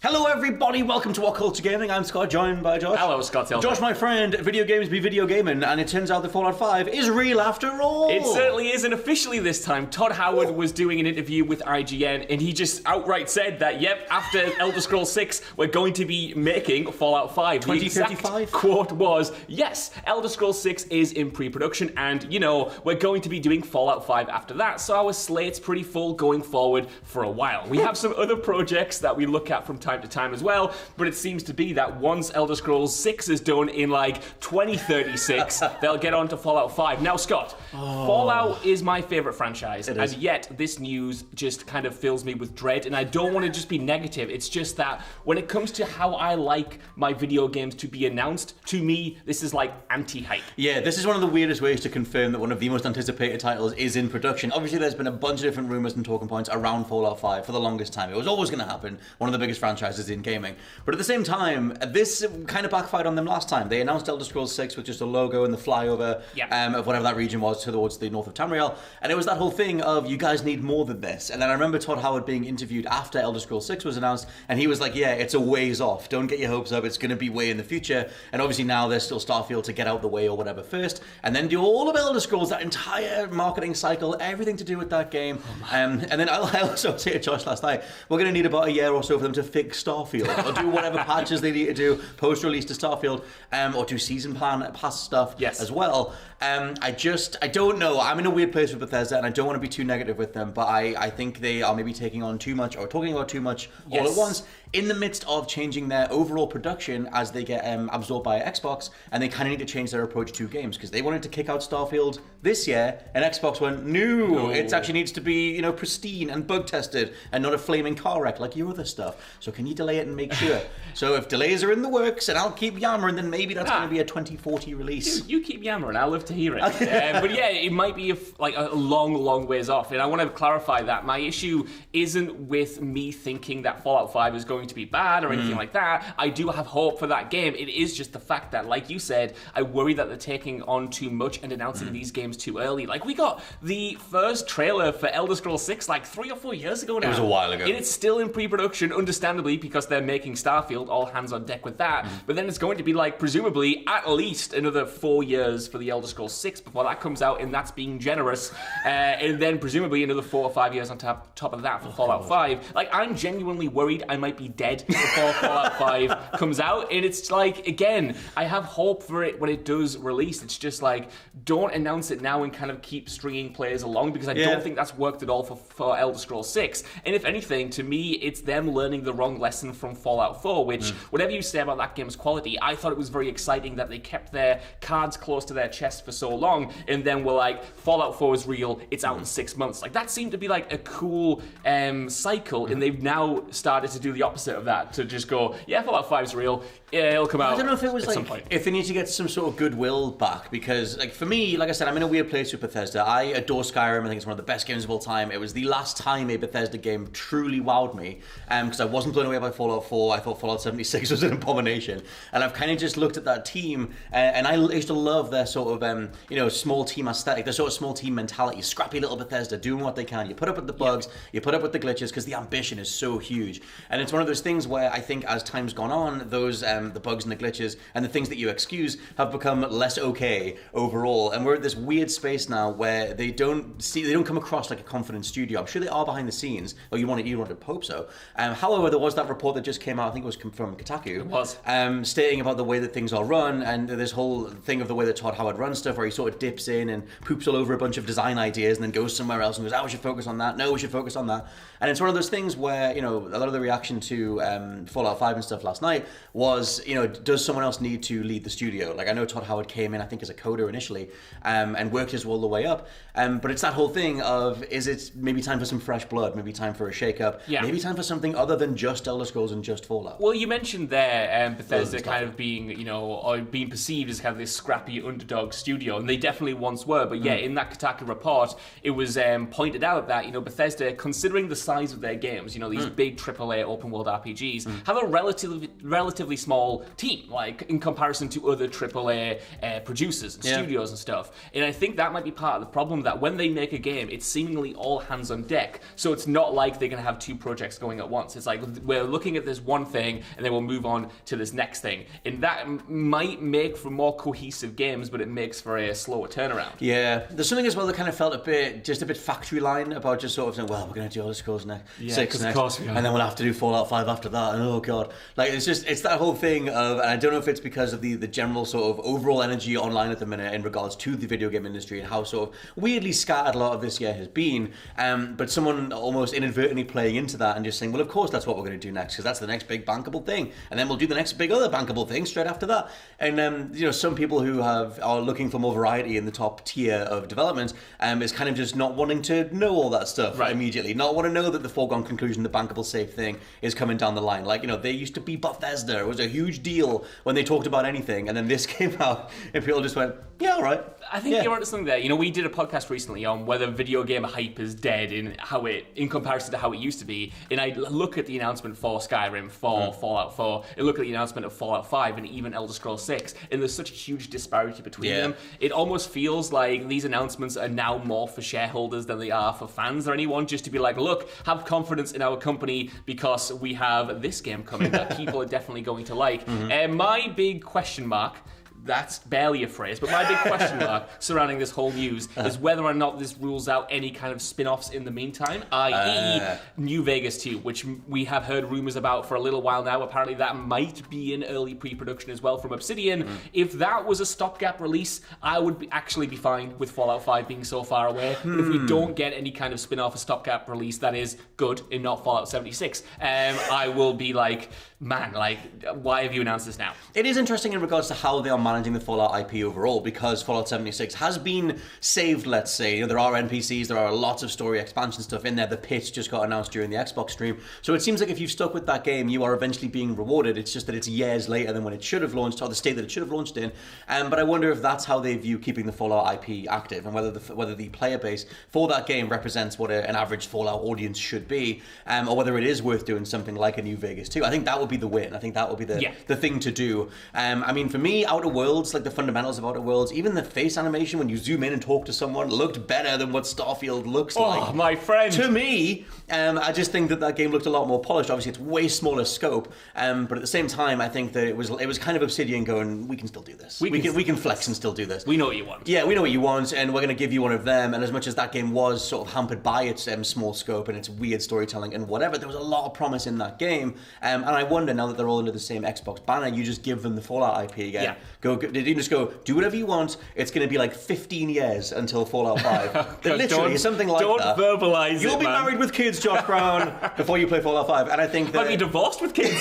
Hello everybody, welcome to WhatCulture Gaming. I'm Scott, joined by Josh. Hello, Scott. Josh, my friend, video games be video gaming, and it turns out that Fallout 5 is real after all. It certainly is, and officially this time, Todd Howard was doing an interview with IGN, and he just outright said that, yep, after Elder Scrolls 6, we're going to be making Fallout 5. 2055? The exact quote was, yes, Elder Scrolls 6 is in pre-production, and, you know, we're going to be doing Fallout 5 after that, so our slate's pretty full going forward for a while. We have some other projects that we look at from time to time as well, but it seems to be that once Elder Scrolls 6 is done in like 2036, they'll get on to Fallout 5. Now, Scott, Fallout is my favorite franchise, and yet this news just kind of fills me with dread, and I don't want to just be negative. It's just that when it comes to how I like my video games to be announced, to me, this is like anti-hype. Yeah, this is one of the weirdest ways to confirm that one of the most anticipated titles is in production. Obviously, there's been a bunch of different rumors and talking points around Fallout 5 for the longest time. It was always going to happen. One of the biggest franchises in gaming. But at the same time, this kind of backfired on them last time. They announced Elder Scrolls 6 with just a logo and the flyover of whatever that region was towards the north of Tamriel. And it was that whole thing of, you guys need more than this. And then I remember Todd Howard being interviewed after Elder Scrolls 6 was announced, and he was like, yeah, it's a ways off. Don't get your hopes up. It's going to be way in the future. And obviously now there's still Starfield to get out the way or whatever first, and then do all of Elder Scrolls, that entire marketing cycle, everything to do with that game. And then I also said to Josh last night, we're going to need about a year or so for them to fix Starfield, or do whatever patches they need to do post-release to Starfield, or do season pass stuff as well. I don't know. I'm in a weird place with Bethesda, and I don't want to be too negative with them, but I think they are maybe taking on too much, or talking about too much all at once, in the midst of changing their overall production as they get absorbed by Xbox, and they kind of need to change their approach to games, because they wanted to kick out Starfield this year, and Xbox went, no, it actually needs to be, you know, pristine and bug tested, and not a flaming car wreck like your other stuff. So can you delay it and make sure? So if delays are in the works, and I'll keep yammering, then maybe that's going to be a 2040 release. You keep yammering, I'll live to hear it. But yeah, it might be a long ways off, and I want to clarify that my issue isn't with me thinking that Fallout 5 is going to be bad or anything like that. I do have hope for that game. It is just the fact that, like you said, I worry that they're taking on too much and announcing these games too early. Like, we got the first trailer for Elder Scrolls 6 like 3 or 4 years ago now. It was a while ago. And it's still in pre-production, understandably, because they're making Starfield, all hands on deck with that. But then it's going to be like, presumably, at least another 4 years for the Elder Scrolls 6 before that comes out, and that's being generous. And then presumably another 4 or 5 years on top of that for Fallout 5. Like, I'm genuinely worried I might be dead before Fallout 5 comes out. And it's like, again, I have hope for it when it does release. It's just like, don't announce it now and kind of keep stringing players along, because I don't think that's worked at all for Elder Scrolls 6. And if anything, to me, it's them learning the wrong lesson from Fallout 4, which, whatever you say about that game's quality, I thought it was very exciting that they kept their cards close to their chest for so long, and then were like, Fallout 4 is real, it's out in 6 months. Like, that seemed to be like a cool cycle, and they've now started to do the opposite of that, to just go, yeah, Fallout 5 is real, yeah, it'll come out. I don't know if it was at like, some point. if they need to get some sort of goodwill back, because, like, for me, like I said, I'm in a weird place with Bethesda. I adore Skyrim. I think it's one of the best games of all time. It was the last time a Bethesda game truly wowed me, because I wasn't blown away by Fallout 4. I thought Fallout 76 was an abomination, and I've kind of just looked at that team, and I used to love their sort of, small team aesthetic, their sort of small team mentality, scrappy little Bethesda, doing what they can. You put up with the bugs, you put up with the glitches, because the ambition is so huge. And it's one of those things where I think as time's gone on, those the bugs and the glitches and the things that you excuse have become less okay overall. And we're at this weird space now where they don't come across like a confident studio. I'm sure they are behind the scenes, or you want to hope so. However, there was that report that just came out, I think it was from Kotaku. It was. Stating about the way that things are run, and this whole thing of the way that Todd Howard runs stuff, where he sort of dips in and poops all over a bunch of design ideas and then goes somewhere else and goes, we should focus on that. No, we should focus on that. And it's one of those things where, a lot of the reaction to Fallout 5 and stuff last night was, does someone else need to lead the studio? Like, I know Todd Howard came in, I think, as a coder initially, and worked his way all the way up. But it's that whole thing of, is it maybe time for some fresh blood? Maybe time for a shake-up? Yeah. Maybe time for something other than just Elder Scrolls and just Fallout? Well, you mentioned there Bethesda kind of being, or being perceived as kind of this scrappy underdog studio, and they definitely once were. But yeah, in that Kotaku report, it was pointed out that, Bethesda, considering the size of their games, these big AAA open world RPGs, have a relatively small team, like in comparison to other AAA producers and studios and stuff. And I think that might be part of the problem, that when they make a game, it's seemingly all hands on deck. So it's not like they're going to have two projects going at once. It's like we're looking at this one thing, and then we'll move on to this next thing. And that might make for more cohesive games, but it makes for a slower turnaround. Yeah, there's something as well that kind of felt a bit factory line about just sort of saying, well, we're going to do Elder Scrolls next, 6 next, of course we are. And then we'll have to do Fallout 5 after that, and oh god, like it's that whole thing of, and I don't know if it's because of the general sort of overall energy online at the minute in regards to the video game industry and how sort of weirdly scattered a lot of this year has been, but someone almost inadvertently playing into that and just saying, well, of course that's what we're going to do next, because that's the next big bankable thing, and then we'll do the next big other bankable thing straight after that. And some people who are looking for more variety in the top tier of development is kind of just not wanting to know all that stuff immediately, not want to know that the foregone conclusion, the bankable safe thing is coming down the line. Like, they used to be Bethesda. It was a huge deal when they talked about anything, and then this came out and people just went, yeah, all right. I think you're onto something there. We did a podcast recently on whether video game hype is dead in comparison to how it used to be. And I look at the announcement for Skyrim, for Fallout 4, and look at the announcement of Fallout 5 and even Elder Scrolls 6, and there's such a huge disparity between them. It almost feels like these announcements are now more for shareholders than they are for fans or anyone, just to be like, look, have confidence in our company because we have this game coming that people are definitely going to like. My big question mark, that's barely a phrase, but my big question mark surrounding this whole news is whether or not this rules out any kind of spin-offs in the meantime, i.e. New Vegas 2, which we have heard rumors about for a little while now. Apparently that might be in early pre-production as well from Obsidian. If that was a stopgap release, I would actually be fine with Fallout 5 being so far away. But if we don't get any kind of spin-off or stopgap release that is good and not Fallout 76, I will be like, man, like, why have you announced this now? It is interesting in regards to how they are managing the Fallout IP overall, because Fallout 76 has been saved, let's say. There are NPCs, there are lots of story expansion stuff in there. The Pit just got announced during the Xbox stream. So it seems like if you've stuck with that game, you are eventually being rewarded. It's just that it's years later than when it should have launched, or the state that it should have launched in. But I wonder if that's how they view keeping the Fallout IP active, and whether the player base for that game represents what an average Fallout audience should be, or whether it is worth doing something like a New Vegas 2. I think that would be the win. I think that would be the thing to do. I mean, for me, Outer Worlds, like the fundamentals of Outer Worlds, even the face animation when you zoom in and talk to someone looked better than what Starfield looks like. Oh, my friend! To me, I just think that game looked a lot more polished. Obviously, it's way smaller scope, but at the same time, I think that it was kind of Obsidian going, we can still do this. We can flex and still do this. We know what you want. Yeah, we know what you want, and we're going to give you one of them. And as much as that game was sort of hampered by its small scope and its weird storytelling and whatever, there was a lot of promise in that game. And I wonder, now that they're all under the same Xbox banner, you just give them the Fallout IP again. Did you just go, do whatever you want? It's going to be like 15 years until Fallout 5. Literally, something like that. Don't verbalize it, You'll be married with kids, Josh Brown, before you play Fallout 5. And I think that... Might be divorced with kids.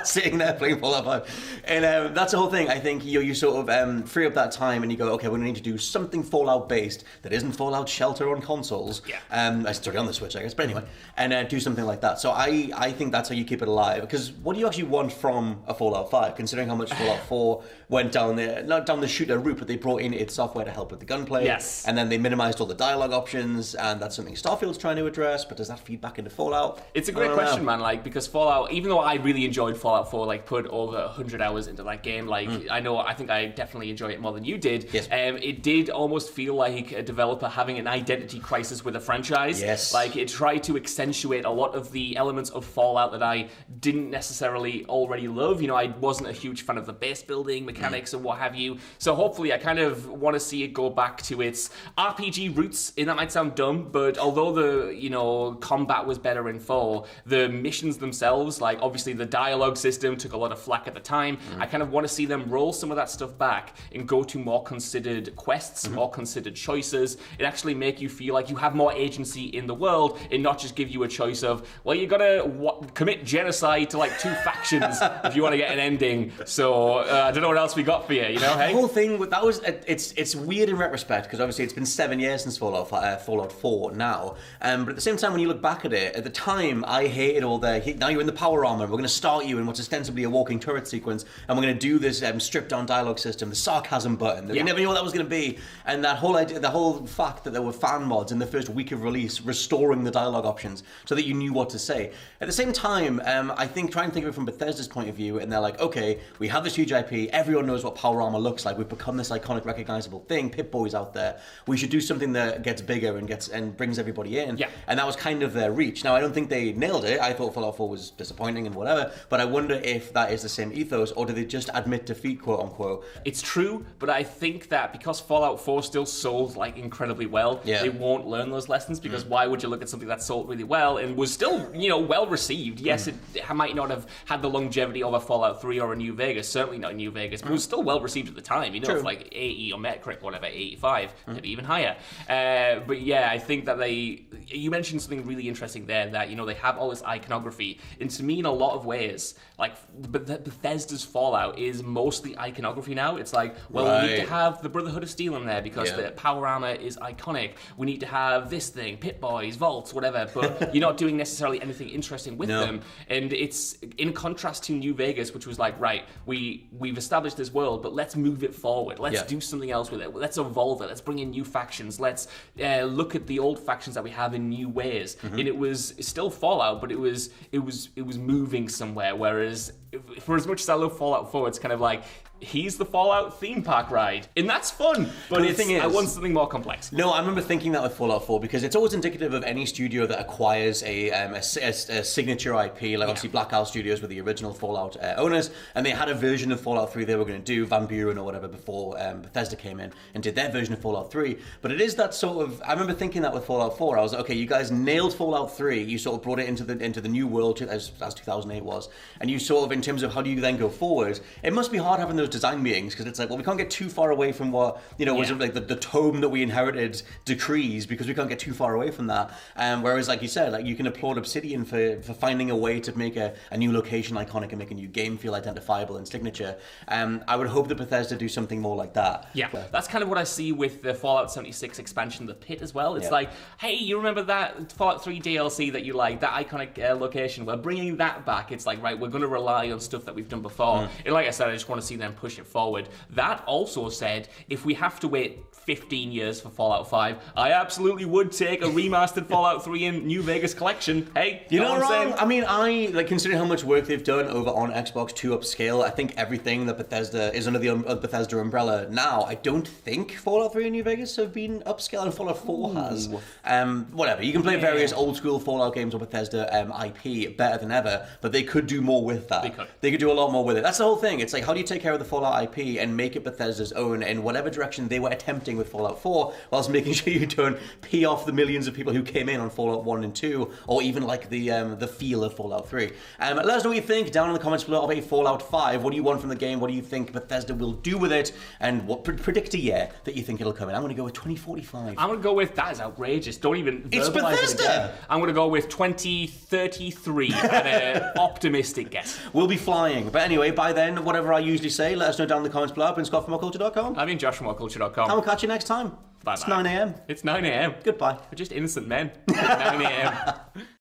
Sitting there playing Fallout 5. And that's the whole thing. I think you sort of free up that time and you go, okay, we're going to need to do something Fallout-based that isn't Fallout Shelter on consoles. It's already on the Switch, I guess. But anyway, and do something like that. So I think that's how you keep it alive. Because what do you actually want from a Fallout 5, considering how much Fallout 4 went down there, not down the shooter route, but they brought in its software to help with the gunplay. Yes. And then they minimized all the dialogue options, and that's something Starfield's trying to address, but does that feed back into Fallout? It's a great question, man, because Fallout, even though I really enjoyed Fallout 4, put over 100 hours into that game, I think I definitely enjoy it more than you did. Yes. It did almost feel like a developer having an identity crisis with a franchise. Yes. It tried to accentuate a lot of the elements of Fallout that I didn't necessarily already love. I wasn't a huge fan of the base building mechanics and what have you. So hopefully I kind of want to see it go back to its RPG roots, and that might sound dumb, but although the, combat was better in 4, the missions themselves, obviously the dialogue system took a lot of flack at the time. I kind of want to see them roll some of that stuff back and go to more considered quests, more considered choices, and actually make you feel like you have more agency in the world and not just give you a choice of, well, you gotta commit genocide to 2 factions if you want to get an ending. So I don't know what else we got for you, hey? The whole thing, it's weird in retrospect, because obviously it's been 7 years since Fallout 4 now, but at the same time, when you look back at it, at the time, I hated all now you're in the power armor, we're going to start you in what's ostensibly a walking turret sequence, and we're going to do this stripped down dialogue system, the sarcasm button, you never knew what that was going to be, and that whole idea, the whole fact that there were fan mods in the first week of release restoring the dialogue options so that you knew what to say. At the same time, I think try and think of it from Bethesda's point of view, and they're like, okay, we have this huge IP, everyone knows what power armor looks like, we've become this iconic, recognizable thing, Pip-Boy's out there, we should do something that gets bigger and brings everybody in. Yeah. And that was kind of their reach. Now, I don't think they nailed it. I thought Fallout 4 was disappointing and whatever, but I wonder if that is the same ethos, or do they just admit defeat, quote unquote? It's true, but I think that because Fallout 4 still sold like incredibly well, they won't learn those lessons, because why would you look at something that sold really well and was still, well received? Yes, it might not have had the longevity of a Fallout 3 or a New Vegas, certainly not a New Vegas, but it was still well received at the time. It's like 80 or Metacritic, whatever, 85, maybe even higher. But yeah, I think that you mentioned something really interesting there, that, they have all this iconography, and to me, in a lot of ways, like, Bethesda's Fallout is mostly iconography now. It's like, well, we need to have the Brotherhood of Steel in there because the power armor is iconic. We need to have this thing, Pip-Boys, vaults, whatever, but you're not doing necessarily anything interesting with them. And it's in contrast to New Vegas, which was like, right, we've established this world, but let's move it forward. Let's do something else with it. Let's evolve it. Let's bring in new factions. Let's look at the old factions that we have in new ways. And it was still Fallout, but it was moving somewhere. Whereas, for as much as I love Fallout 4, it's kind of like, he's the Fallout theme park ride, and that's fun. But the thing is, I want something more complex. No, I remember thinking that with Fallout 4, because it's always indicative of any studio that acquires a signature IP. Like obviously Black Isle Studios were the original Fallout owners, and they had a version of Fallout 3 they were going to do, Van Buren or whatever, before Bethesda came in and did their version of Fallout 3. But it is that sort of, I remember thinking that with Fallout 4. I was like, okay, you guys nailed Fallout 3. You sort of brought it into the new world as 2008 was, and you sort of, in terms of how do you then go forward, it must be hard having those design meetings, because it's like, well, we can't get too far away from what was like the tome that we inherited decrees, because we can't get too far away from that. Whereas, like you said, like you can applaud Obsidian for finding a way to make a new location iconic and make a new game feel identifiable and signature. I would hope that Bethesda do something more like that. Yeah, that's kind of what I see with the Fallout 76 expansion, The Pit, as well. It's like, hey, you remember that Fallout 3 DLC that you like, that iconic location? We're bringing that back. It's like, right, we're going to rely on stuff that we've done before. And like I said, I just want to see them push it forward. That also said, if we have to wait 15 years for Fallout 5, I absolutely would take a remastered Fallout 3 in New Vegas collection. Hey, you're not wrong. I mean, considering how much work they've done over on Xbox to upscale, I think everything that Bethesda is under the Bethesda umbrella now, I don't think Fallout 3 and New Vegas have been upscaled, and Fallout 4 has. Whatever, you can play various old school Fallout games on Bethesda IP better than ever, but they could do more with that. They could do a lot more with it. That's the whole thing. It's like, how do you take care of the Fallout IP and make it Bethesda's own in whatever direction they were attempting with Fallout 4, whilst making sure you don't pee off the millions of people who came in on Fallout 1 and 2, or even like the feel of Fallout 3. Let us know what you think down in the comments below of a Fallout 5. What do you want from the game? What do you think Bethesda will do with it? And what predict a year that you think it'll come in? I'm going to go with 2045. I'm going to go with, that is outrageous. Don't even It's Bethesda! I'm going to go with 2033 at an optimistic guess. We'll be flying. But anyway, by then, whatever I usually say, let us know down in the comments below. I've been Scott from WhatCulture.com. I've been Josh from WhatCulture.com. And we'll catch you next time. Bye-bye. It's 9 a.m. It's 9 a.m. Goodbye. We're just innocent men. 9 a.m.